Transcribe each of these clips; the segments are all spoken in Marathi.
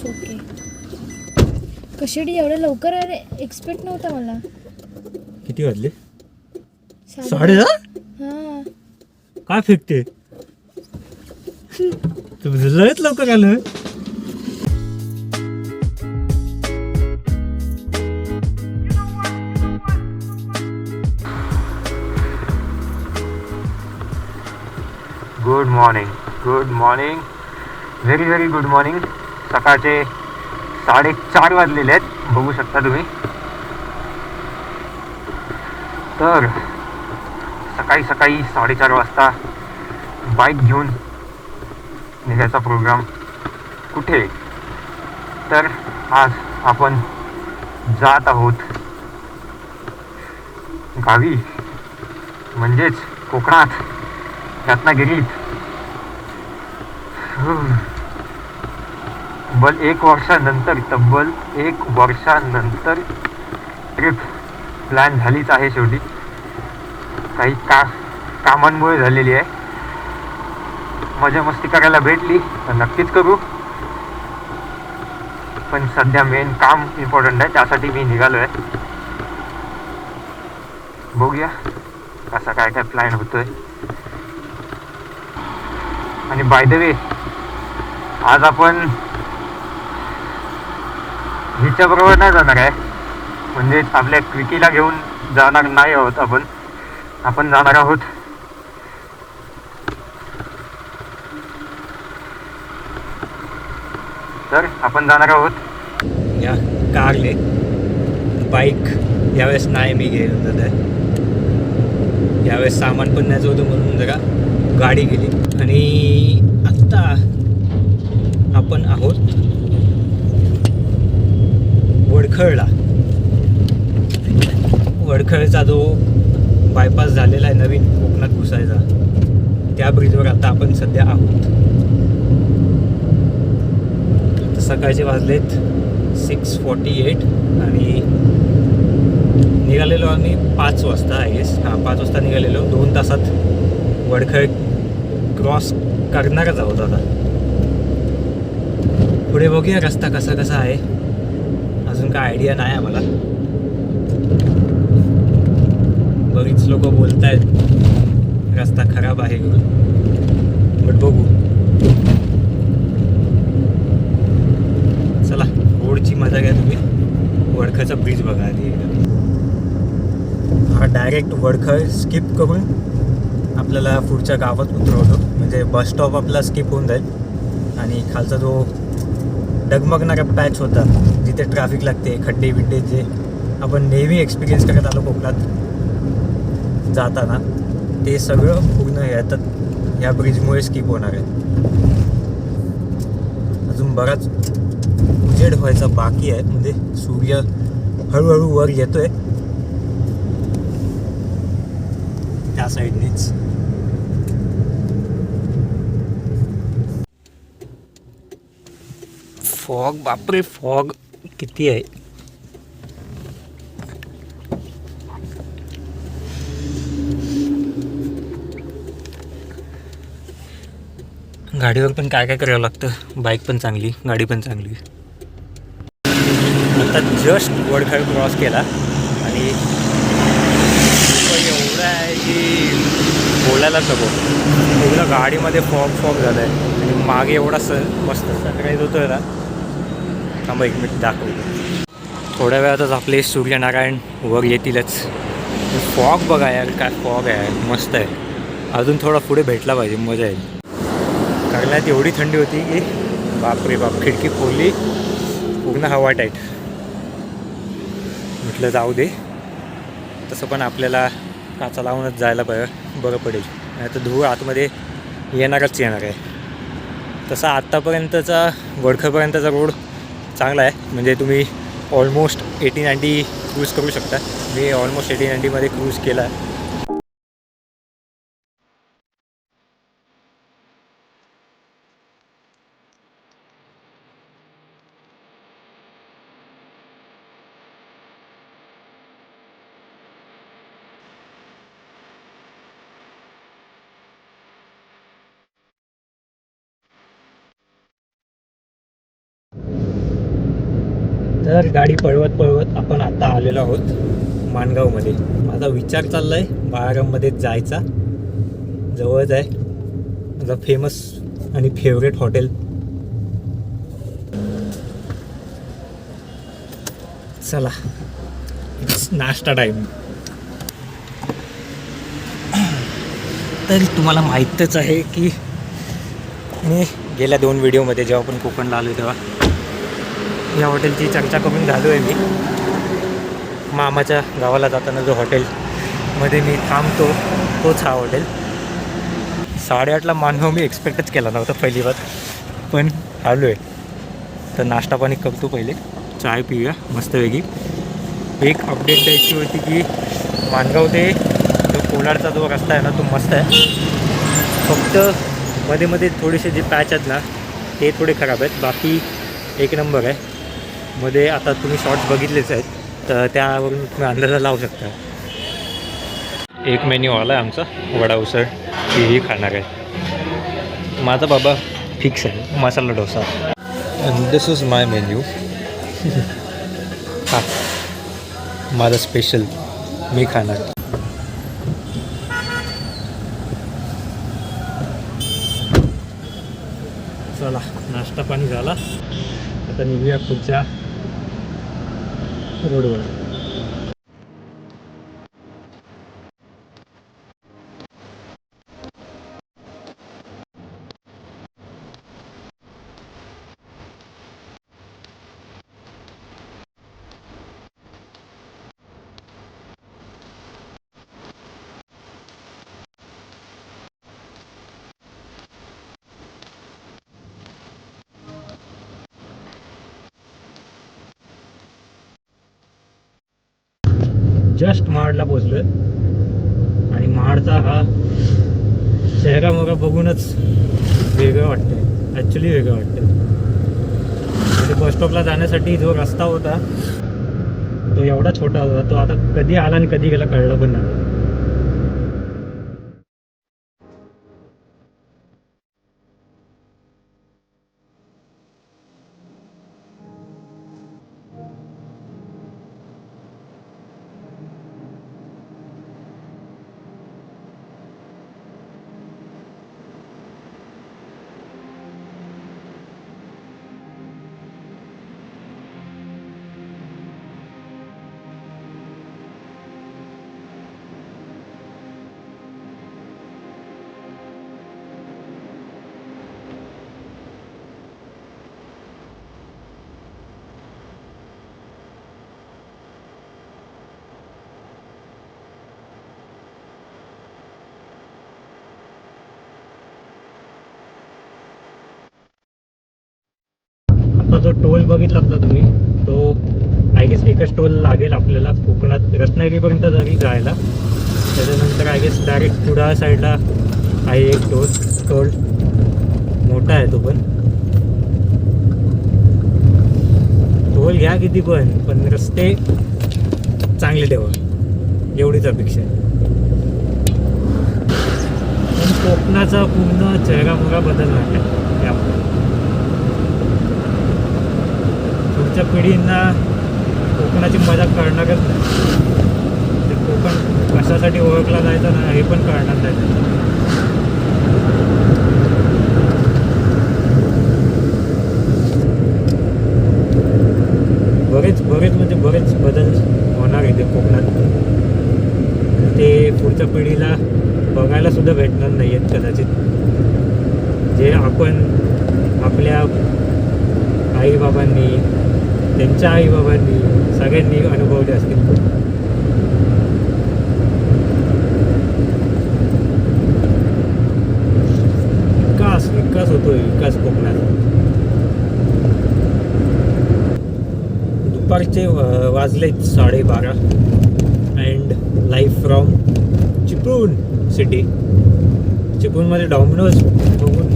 ओके. कशाडी एवढं लवकर अरे एक्सपेक्ट नव्हता मला. किती वाजले? 10:30. 10:30. हां. काय फेकते तू? लयच लवकर आलं. Good morning, good morning, very very good morning. सकाळचे 4:30 वाजलेले आहेत, बघू शकता तुम्ही. तर सकाळी सकाळी 4:30 वाजता बाईक घेऊन निघायचा प्रोग्राम. कुठे? तर आज आपण जात आहोत गावी, म्हणजेच कोकणात, रत्नागिरीत. तब्बल एक वर्षानंतर ट्रिप प्लॅन झालीच आहे शेवटी. काही कामांमुळे झालेली आहे. मजा मस्ती करायला भेटली तर नक्कीच करू, पण सध्या मेन काम इम्पॉर्टंट आहे, त्यासाठी मी निघालो आहे. बघूया कसा काय काय प्लॅन होतोय. आणि बाय द वे, आज आपण हिच्याबरोबर नाही जाणार आहे, म्हणजे आपल्या क्विकीला घेऊन जाणार नाही आहोत आपण जाणार आहोत या कारने. बाईक यावेळेस नाही मी घेऊन जात आहे, यावेळेस सामान पण न्यायचं होतं म्हणून जरा गाडी गेली. आणि आत्ता आपण आहोत वडखळचा जो बायपास झालेला आहे नवीन कोकणात घुसायचा, त्या ब्रिजवर आता आपण सध्या आहोत. आता सकाळचे वाजलेत 6:48 आणि निघालेलो आम्ही 5 वाजता. आय गेस 5 वाजता निघालेलो. 2 तासात वडखळ क्रॉस करणारच आहोत. आता पुढे बघूया रस्ता कसा आहे, अजून काय आयडिया नाही आम्हाला. बरीच लोक बोलत आहेत रस्ता खराब आहे, बट बघू. चला, रोडची मजा घ्या तुम्ही. वडखळचा ब्रिज बघा आधी. हा डायरेक्ट वडखळ स्किप करून आपल्याला पुढच्या गावात उतरवतो, म्हणजे बस स्टॉप आपला स्किप होऊन जाईल. आणि खालचा जो डगमगणारा पॅच होता जिथे ट्रॅफिक लागते, खड्डे बिड्डे, जे आपण नेहमी एक्सपिरियन्स करत आलो कोकणात जाताना, ते सगळं पूर्ण ह्या ब्रिजमुळे स्किप होणार आहे. अजून बराच उजेड व्हायचा बाकी आहे, म्हणजे सूर्य हळूहळू वर येतोय त्या साईडनेच. फॉग, बापरे फॉग किती आहे. गाडीवर पण काय काय करावं लागतं. बाईक पण चांगली, गाडी पण चांगली. आता जस्ट वडखळ क्रॉस केला आणि एवढं आहे की बोलायलाच नको. एवढं गाडीमध्ये फॉग झालं आहे आणि मागे एवढा मस्त सकाळी होतोय ना. थांबा 1 मिनिट दाखवतो. थोड्या वेळातच आपले सूर्यनारायण वर येतीलच. फॉग बघा यार, काय फॉग आहे, मस्त आहे. अजून थोडा पुढे भेटला पाहिजे, मजा येईल. कारल्यात एवढी थंडी होती की बापरे बाप, खिडकी खोलली, पूर्ण हवा टाईट. म्हटलं जाऊ दे, तसं पण आपल्याला काचा लावूनच जायला बरं पडेल, नाही तर धूळ आतमध्ये येणारच आहे. तसा आत्तापर्यंतचा वडखळपर्यंतचा रोड चांगला आहे, म्हणजे तुम्ही ऑलमोस्ट 80-90 क्रूज करू शकता. मी ऑलमोस्ट 80-90मध्ये क्रूज केला. तर गाडी पळवत पळवत आपण आता आलेलो आहोत माणगावमध्ये. माझा विचार चालला आहे बाळाराममध्येच जायचा, जवळच आहे, माझा फेमस आणि फेवरेट हॉटेल. चला नाश्ता टाईम. तर तुम्हाला माहीतच आहे की मी गेल्या 2 व्हिडिओमध्ये जेव्हा आपण कोकणला आलो तेव्हा या हॉटेलची चर्चा करून झालो आहे. मी मामाच्या गावाला जाताना जो हॉटेलमध्ये मी थांबतो तोच हा हॉटेल. 8:30ला मानव मी एक्सपेक्टच केला नव्हता पहिली बार, पण आलो आहे. तर नाश्ता पाणी करतो, पहिले चाय पिऊया मस्तपैकी. एक अपडेट द्यायची होती की माणगाव ते जो कोलाडचा जो रस्ता आहे ना तो मस्त आहे, फक्त मध्ये मध्ये थोडेसे जे पॅच आहेत ना ते थोडे खराब आहेत, बाकी एक नंबर आहे. मध्ये आता तुम्ही शॉर्ट्स बघितलेच आहेत, तर त्यावरून तुम्ही अंदाजा लावू शकता. एक मेन्यू आला आहे आमचा वडा उसळ, तीही खाणार आहे. माझा बाबा फिक्स आहे masala dosa. And this is my menu. हा माझा स्पेशल मी खाणार. चला नाश्ता पाणी झाला, आता निघूया पुढच्या रोडवर. जस्ट महाडला पोचलो आहे आणि महाडचा हा चेहरा मोहरा बघूनच वेगळं वाटतं. ॲक्च्युली वेगळं वाटतं. म्हणजे बस स्टॉपला जाण्यासाठी जो रस्ता होता तो एवढा छोटा होता, तो आता कधी आला आणि कधी गेला कळलं पण नाही. आता जो टोल बघितलात ना तुम्ही, तो आय गेस एकच टोल लागेल आपल्याला कोकणात रत्नागिरीपर्यंत जरी जायला. त्याच्यानंतर आय गेस डायरेक्ट कुडाळ साईडला आहे एक टोल मोठा आहे तो. पण टोल घ्या किती पण रस्ते चांगले ठेवा, एवढीच अपेक्षा आहे. पण कोकणाचा पूर्ण चेहरा मोहरा बदलणार आहे आपल्याला. पुढच्या पिढींना कोकणाची मजा कळणारच नाही. ते कोकण कशासाठी ओळखला जायचा ना हे पण कळणार नाही. बरेच बदल होणार आहे ते कोकणात. ते पुढच्या पिढीला बघायला सुद्धा भेटणार नाही आहेत कदाचित, जे आपण आपल्या आईबाबांनी, त्यांच्या आईबाबांनी सगळ्यांनी अनुभवले असतील. विकास होतोय, विकास कोकणात. दुपारचे वाजले 12:30 and live from Chiplun city. चिपळूणमध्ये डॉमिनोज बघून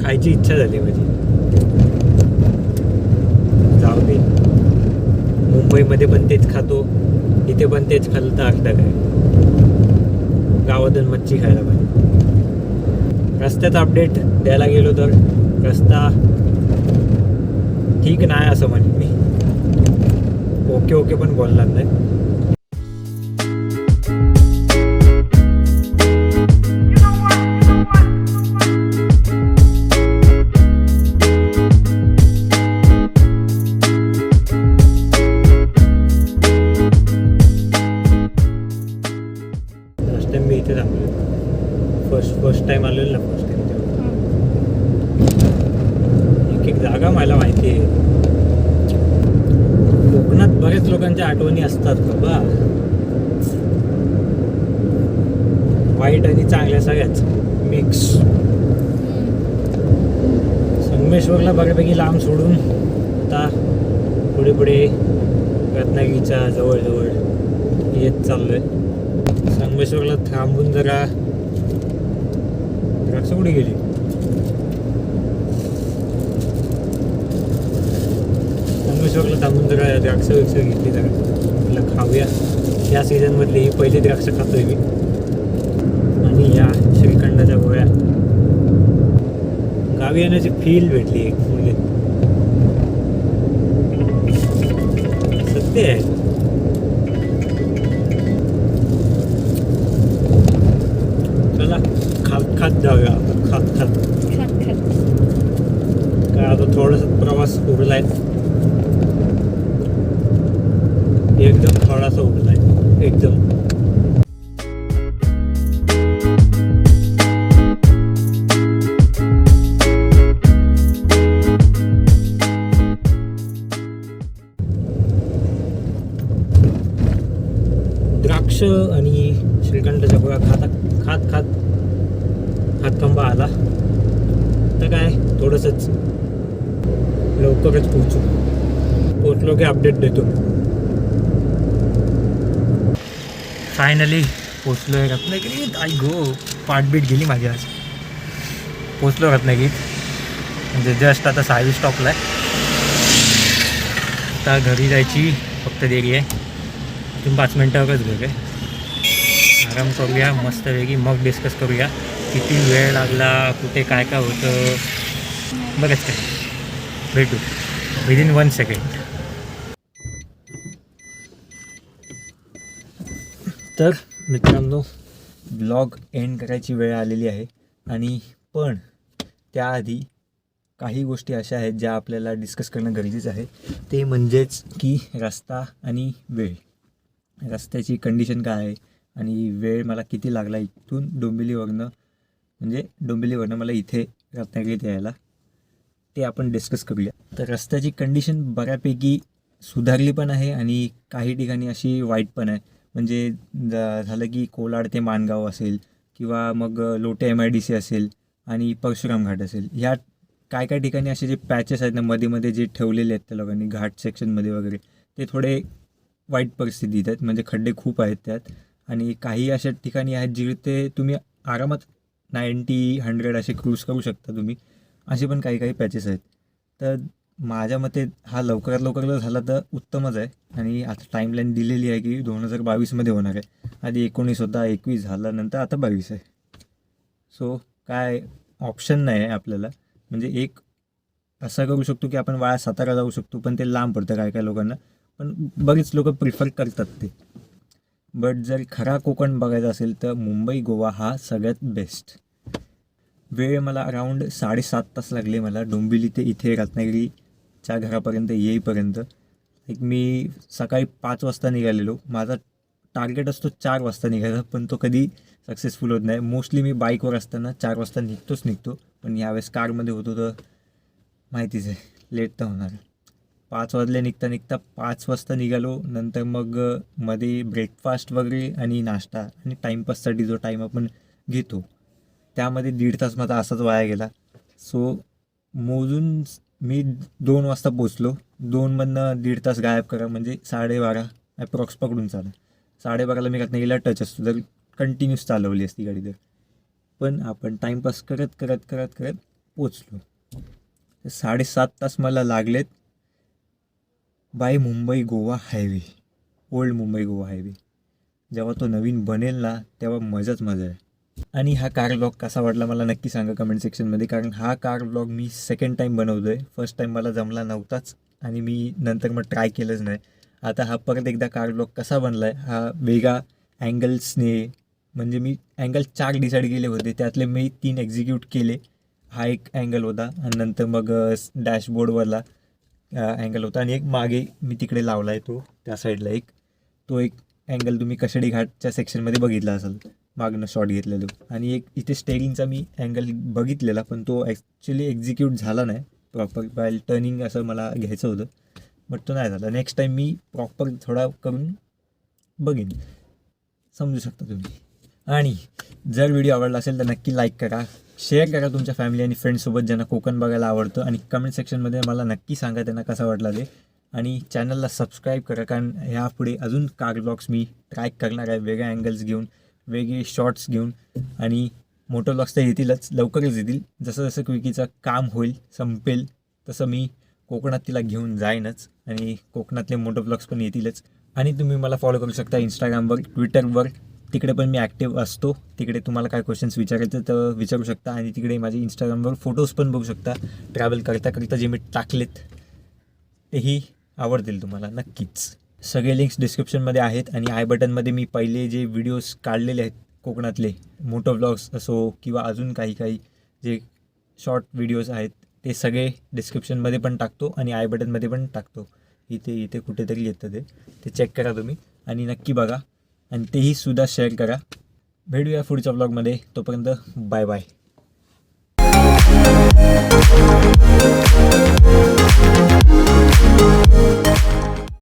खायची इच्छा झाली माझी. जाऊ दे, मुंबईमध्ये पण तेच खातो, इथे पण तेच खाल्लं तर अर्थ काय. गावातून मच्छी खायला पाहिजे. रस्त्याचा अपडेट द्यायला गेलो तर रस्ता ठीक नाही असं म्हणेन मी. ओके ओके पण बोलणार नाही. लास्ट टाइम मी इथे थांबलो. फर्स्ट टाइम आलेलो ना. फर्स्ट टाइम एक एक जागा मला माहिती आहे. कोकणात बऱ्याच लोकांच्या आठवणी असतात बाबा, वाईट आणि चांगल्या सगळ्याच मिक्स. संगमेश्वरला बऱ्यापैकी लांब सोडून आता पुढे पुढे रत्नागिरीच्या जवळजवळ येत चाललोय. संगमेश्वरला थांबून जरा द्राक्ष कुठे गेली. संगमेश्वरला थांबून जरा द्राक्ष घेतली, जरा म्हटलं खाऊया. या सीझनमधली ही पहिली द्राक्ष खातोय मी. आणि या श्रीखंडाच्या गोळ्या गावी येण्याची फील भेटली एक म्हणजे सत्य आहे. चला खात खात जाऊया आपण. खात खात काय आता थोडासा प्रवास उरलाय, एकदम थोडासा उरलाय एकदम. द्राक्ष आणि श्रीखंडाच्या गोळ्या खात खात हातखंबा आला. तर काय थोडंसंच लवकरच पोचलो की अपडेट देतो. फायनली पोचलो आहे रत्नागिरीत. आई गो, पाठबीट गेली माझी आज. पोचलो रत्नागिरीत म्हणजे जस्ट आता 6वी स्टॉपला आहे. आता घरी जायची फक्त देरी आहे. 5 मिनटावरच घर आहे. आराम करूया मस्तपैकी, मग डिस्कस करूया किती वेळ लागला, कुठे काय काय होतं, बघच काय. भेटू विदिन 1 सेकंड. तर मित्रांनो, ब्लॉग एंड करायची वेळ आलेली आहे. आणि पण त्याआधी काही गोष्टी अशा आहेत ज्या आपल्याला डिस्कस करणं गरजेचं आहे. ते म्हणजेच की रस्ता आणि वेळ. रस्त्याची कंडिशन काय आहे आणि वेळ मला किती लागला इथून डोंबिवलीवरनं मला इथे रत्नागिरीत यायला, ते आपण डिस्कस करूया. तर रस्त्याची कंडिशन बऱ्यापैकी सुधारली पण आहे आणि काही ठिकाणी अशी वाईट पण आहे. म्हणजे झालं की कोलाड ते माणगाव असेल किंवा मग लोटे MIDC असेल आणि परशुराम घाट असेल, ह्या काय काय ठिकाणी असे जे पॅचेस आहेत ना मध्ये जे ठेवलेले आहेत त्या लोकांनी घाट सेक्शनमध्ये वगैरे, ते थोडे वाईट परिस्थितीत आहेत. म्हणजे खड्डे खूप आहेत त्यात. आणि काही अशा ठिकाणी आहेत जिथे तुम्ही आरामात 90-100 असे क्रूज करू शकता तुम्ही. असे पण काही पॅचेस आहेत. तर माझ्या मते हा लवकरात लवकर झाला तर उत्तमच आहे. आणि आता टाईमलाईन दिलेली आहे की 2022मध्ये होणार आहे. आधी 19 होता, 21 झाला, नंतर आता 22 आहे. सो काय ऑप्शन नाही आहे आपल्याला. म्हणजे एक असं करू शकतो की आपण वाया सातारा जाऊ शकतो, पण ते लांब पडतं काय लोकांना. पण बरीच लोक प्रिफर करतात ते. बट जर खरा कोकण बघायचा असेल तर मुंबई गोवा हा सगळ्यात बेस्ट. वेळ मला अराऊंड 7.5 तास लागले मला डोंबिवली ते इथे रत्नागिरीच्या घरापर्यंत येईपर्यंत. मी सकाळी 5 वाजता निघालेलो. माझा टार्गेट असतो 4 वाजता निघायचा, पण तो कधी सक्सेसफुल होत नाही. मोस्टली मी बाईकवर असताना 4 वाजता निघतो. पण यावेळेस कारमध्ये होतो तर माहितीच आहे लेट तर होणार. 5 वाजले निघता 5 वाजता निघालो. नंतर मग मध्ये ब्रेकफास्ट वगैरे आणि नाश्ता आणि टाईमपाससाठी जो टाईम आपण घेतो त्यामध्ये 1.5 तास माझा असाच वाया गेला. सो मोजून मी 2 वाजता पोचलो. 2मधनं 1.5 तास गायब करा म्हणजे 12:30 अप्रॉक्स पकडून चाला. 12:30ला मी रत्नागिरीला टच असतो जर कंटिन्यूस चालवली असती गाडी तर. पण आपण टाईमपास करत पोचलो. 7.5 तास मला लागलेत by Mumbai Goa highway, old Mumbai Goa highway. जेव्हा तो नवीन बनेल ना तेव्हा मजाच मजा आहे. आणि हा कार व्लॉग कसा वाटला मला नक्की सांगा कमेंट सेक्शनमध्ये, कारण हा कार व्लॉग मी सेकंड टाईम बनवतो आहे. फर्स्ट टाईम मला जमला नव्हताच आणि मी नंतर मग ट्राय केलंच नाही. आता हा परत एकदा कार व्लॉग कसा बनला आहे, हा वेगळा अँगल्सने, म्हणजे मी अँगल 4 डिसाईड केले होते, त्यातले मी 3 एक्झिक्यूट केले. हा एक अँगल होता आणि नंतर मग डॅशबोर्डवरला अँगल होता आणि एक मागे मी तिकडे लावला आहे तो त्या साईडला तो एक अँगल तुम्ही कशेडी घाटच्या सेक्शनमध्ये बघितला असेल, मागनं शॉट घेतलेलो. आणि एक इथे स्टेरिंगचा मी अँगल बघितलेला, पण तो ॲक्च्युली एक्झिक्यूट झाला नाही प्रॉपर. बाय टर्निंग असं मला घ्यायचं होतं, बट तो नाही झाला. नेक्स्ट टाईम मी प्रॉपर थोडा करून बघेन, समजू शकता तुम्ही. आणि जर व्हिडिओ आवडला असेल तर नक्की लाईक करा, शेअर करा तुमच्या फॅमिली आणि फ्रेंड्ससोबत ज्यांना कोकण बघायला आवडतं. आणि कमेंट सेक्शनमध्ये मला नक्की सांगा त्यांना कसा वाटला ते. आणि चॅनलला सबस्क्राईब करा, कारण ह्यापुढे अजून कार ब्लॉग्स मी ट्राय करणार आहे, वेगळे अँगल्स घेऊन, वेगळे शॉर्ट्स घेऊन. आणि मोटो ब्लॉग्स तर येतीलच, लवकरच येतील. जसं जसं क्विकीचं काम होईल, संपेल, तसं मी कोकणात तिला घेऊन जाईनच आणि कोकणातले मोटो ब्लॉग्स पण येतीलच. आणि तुम्ही मला फॉलो करू शकता इंस्टाग्रामवर, ट्विटरवर, तिकडे पण मी ॲक्टिव्ह असतो. तिकडे तुम्हाला काय क्वेश्चन्स विचारायचं तर विचारू शकता. आणि तिकडे माझे इंस्टाग्रामवर फोटोज पण बघू शकता, ट्रॅव्हल करता करता जे मी टाकलेत तेही आवडतील तुम्हाला नक्कीच. सगळे लिंक्स डिस्क्रिप्शनमध्ये आहेत आणि आय बटनमध्ये मी पहिले जे व्हिडिओज काढलेले आहेत कोकणातले, मोटो व्लॉग्स असो किंवा अजून काही जे शॉर्ट व्हिडिओज आहेत, ते सगळे डिस्क्रिप्शनमध्ये पण टाकतो आणि आय बटनमध्ये पण टाकतो. इथे कुठेतरी येतं ते चेक करा तुम्ही आणि नक्की बघा आणि तेही सुद्धा शेअर करा. भेटूया पुढच्या व्लॉगमध्ये, तोपर्यंत बाय बाय.